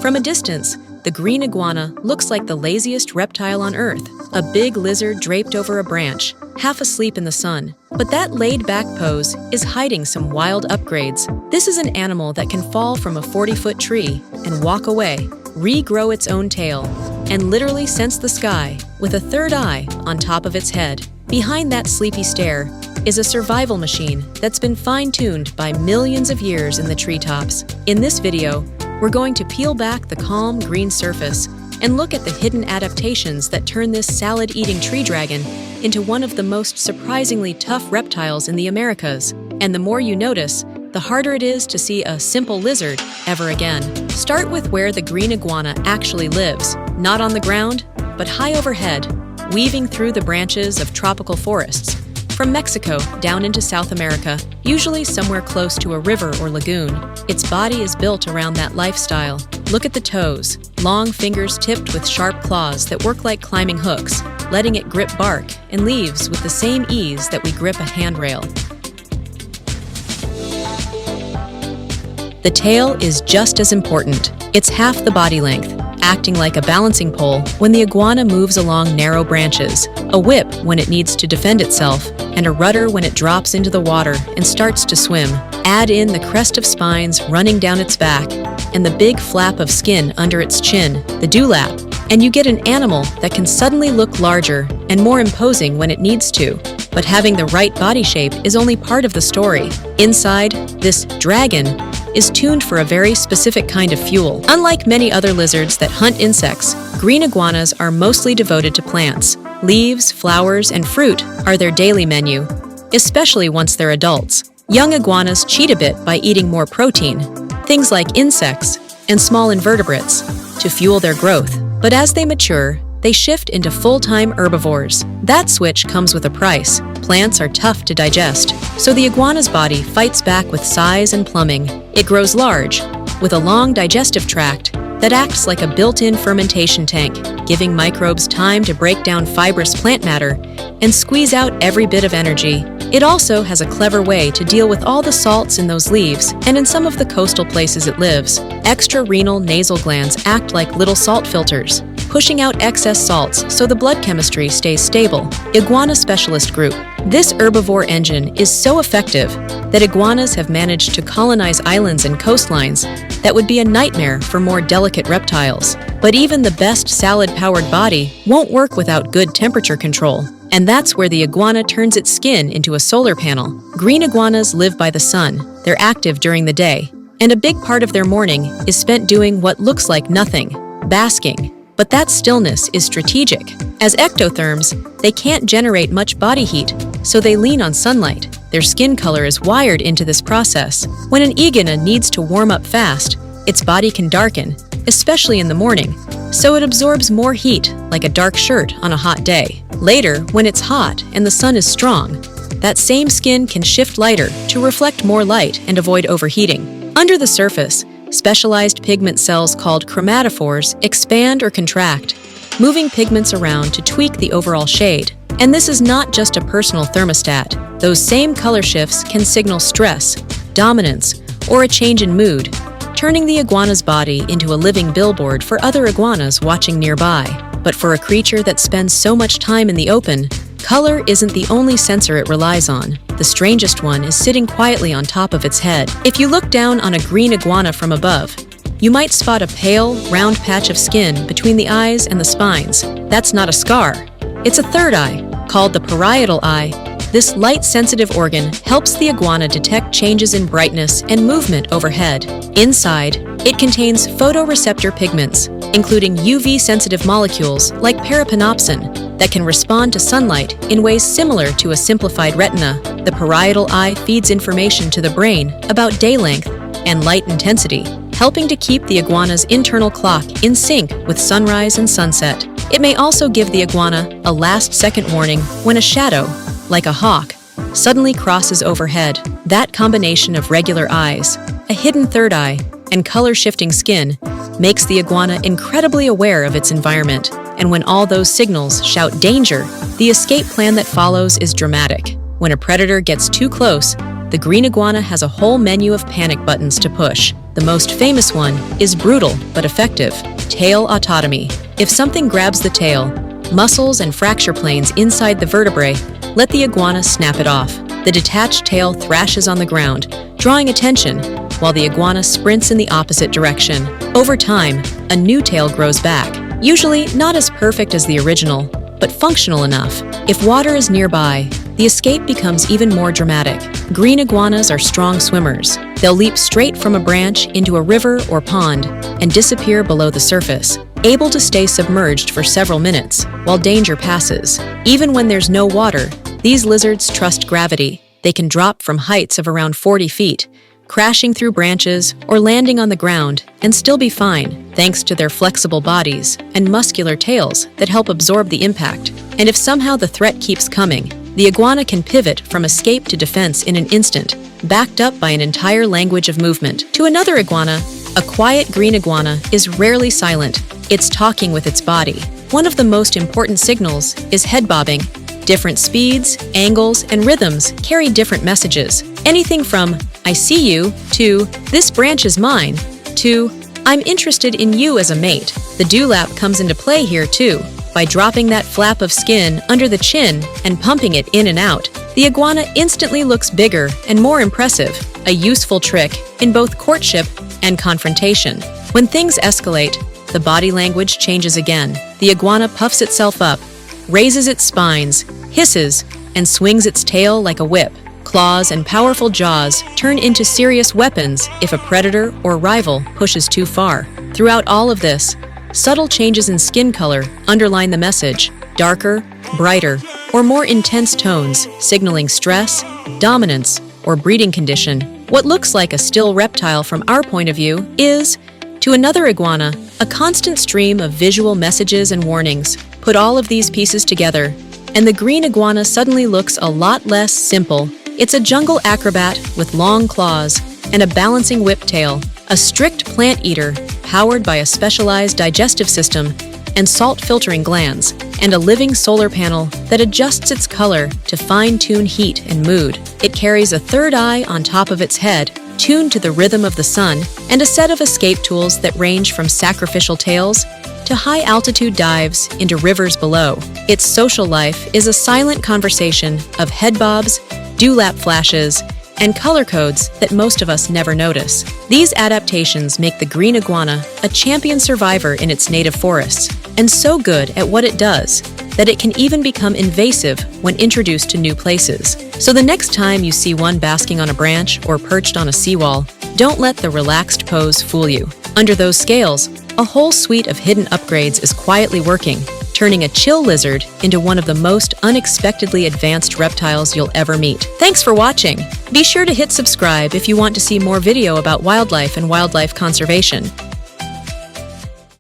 From a distance, the green iguana looks like the laziest reptile on Earth, a big lizard draped over a branch, half asleep in the sun. But that laid-back pose is hiding some wild upgrades. This is an animal that can fall from a 40-foot tree and walk away, regrow its own tail, and literally sense the sky with a third eye on top of its head. Behind that sleepy stare is a survival machine that's been fine-tuned by millions of years in the treetops. In this video, we're going to peel back the calm green surface and look at the hidden adaptations that turn this salad-eating tree dragon into one of the most surprisingly tough reptiles in the Americas. And the more you notice, the harder it is to see a simple lizard ever again. Start with where the green iguana actually lives, not on the ground, but high overhead, weaving through the branches of tropical forests. From Mexico down into South America, usually somewhere close to a river or lagoon, its body is built around that lifestyle. Look at the toes, long fingers tipped with sharp claws that work like climbing hooks, letting it grip bark and leaves with the same ease that we grip a handrail. The tail is just as important. It's half the body length, acting like a balancing pole when the iguana moves along narrow branches, a whip when it needs to defend itself, and a rudder when it drops into the water and starts to swim. Add in the crest of spines running down its back and the big flap of skin under its chin, the dewlap, and you get an animal that can suddenly look larger and more imposing when it needs to. But having the right body shape is only part of the story. Inside, this dragon is tuned for a very specific kind of fuel. Unlike many other lizards that hunt insects, green iguanas are mostly devoted to plants. Leaves, flowers, and fruit are their daily menu, especially once they're adults. Young iguanas cheat a bit by eating more protein, things like insects and small invertebrates, to fuel their growth. But as they mature, they shift into full-time herbivores. That switch comes with a price. Plants are tough to digest, so the iguana's body fights back with size and plumbing. It grows large, with a long digestive tract that acts like a built-in fermentation tank, giving microbes time to break down fibrous plant matter and squeeze out every bit of energy. It also has a clever way to deal with all the salts in those leaves and in some of the coastal places it lives. Extra-renal nasal glands act like little salt filters, pushing out excess salts so the blood chemistry stays stable. Iguana Specialist Group. This herbivore engine is so effective that iguanas have managed to colonize islands and coastlines that would be a nightmare for more delicate reptiles. But even the best salad-powered body won't work without good temperature control. And that's where the iguana turns its skin into a solar panel. Green iguanas live by the sun. They're active during the day, and a big part of their morning is spent doing what looks like nothing, basking. But that stillness is strategic. As ectotherms, they can't generate much body heat, so they lean on sunlight. Their skin color is wired into this process. When an iguana needs to warm up fast, its body can darken, especially in the morning, so it absorbs more heat, like a dark shirt on a hot day. Later, when it's hot and the sun is strong, that same skin can shift lighter to reflect more light and avoid overheating. Under the surface, specialized pigment cells called chromatophores expand or contract, moving pigments around to tweak the overall shade. And this is not just a personal thermostat. Those same color shifts can signal stress, dominance, or a change in mood, turning the iguana's body into a living billboard for other iguanas watching nearby. But for a creature that spends so much time in the open, color isn't the only sensor it relies on. The strangest one is sitting quietly on top of its head. If you look down on a green iguana from above, you might spot a pale, round patch of skin between the eyes and the spines. That's not a scar. It's a third eye, called the parietal eye. This light-sensitive organ helps the iguana detect changes in brightness and movement overhead. Inside, it contains photoreceptor pigments, including UV-sensitive molecules like parapanopsin that can respond to sunlight in ways similar to a simplified retina. The parietal eye feeds information to the brain about day length and light intensity, helping to keep the iguana's internal clock in sync with sunrise and sunset. It may also give the iguana a last-second warning when a shadow, like a hawk, suddenly crosses overhead. That combination of regular eyes, a hidden third eye, and color-shifting skin makes the iguana incredibly aware of its environment. And when all those signals shout danger, the escape plan that follows is dramatic. When a predator gets too close, the green iguana has a whole menu of panic buttons to push. The most famous one is brutal but effective: tail autotomy. If something grabs the tail, muscles and fracture planes inside the vertebrae, let the iguana snap it off. The detached tail thrashes on the ground, drawing attention, while the iguana sprints in the opposite direction. Over time, a new tail grows back, usually not as perfect as the original, but functional enough. If water is nearby, the escape becomes even more dramatic. Green iguanas are strong swimmers. They'll leap straight from a branch into a river or pond and disappear below the surface, able to stay submerged for several minutes while danger passes. Even when there's no water, these lizards trust gravity. They can drop from heights of around 40 feet, crashing through branches or landing on the ground and still be fine, thanks to their flexible bodies and muscular tails that help absorb the impact. And if somehow the threat keeps coming, the iguana can pivot from escape to defense in an instant, backed up by an entire language of movement. To another iguana, a quiet green iguana is rarely silent. It's talking with its body. One of the most important signals is head bobbing. Different speeds, angles, and rhythms carry different messages. Anything from "I see you" to "This branch is mine" to "I'm interested in you as a mate." The dewlap comes into play here too. By dropping that flap of skin under the chin and pumping it in and out, the iguana instantly looks bigger and more impressive, a useful trick in both courtship and confrontation. When things escalate, the body language changes again. The iguana puffs itself up, raises its spines, hisses, and swings its tail like a whip. Claws and powerful jaws turn into serious weapons if a predator or rival pushes too far. Throughout all of this, subtle changes in skin color underline the message: darker, brighter, or more intense tones, signaling stress, dominance, or breeding condition. What looks like a still reptile from our point of view is, to another iguana, a constant stream of visual messages and warnings. Put all of these pieces together, and the green iguana suddenly looks a lot less simple. It's a jungle acrobat with long claws and a balancing whip tail, a strict plant eater powered by a specialized digestive system and salt-filtering glands, and a living solar panel that adjusts its color to fine-tune heat and mood. It carries a third eye on top of its head, tuned to the rhythm of the sun, and a set of escape tools that range from sacrificial tails to high-altitude dives into rivers below. Its social life is a silent conversation of head bobs, dewlap flashes, and color codes that most of us never notice. These adaptations make the green iguana a champion survivor in its native forests, and so good at what it does that it can even become invasive when introduced to new places. So the next time you see one basking on a branch or perched on a seawall, don't let the relaxed pose fool you. Under those scales, a whole suite of hidden upgrades is quietly working, turning a chill lizard into one of the most unexpectedly advanced reptiles you'll ever meet. Thanks for watching. Be sure to hit subscribe if you want to see more video about wildlife and wildlife conservation.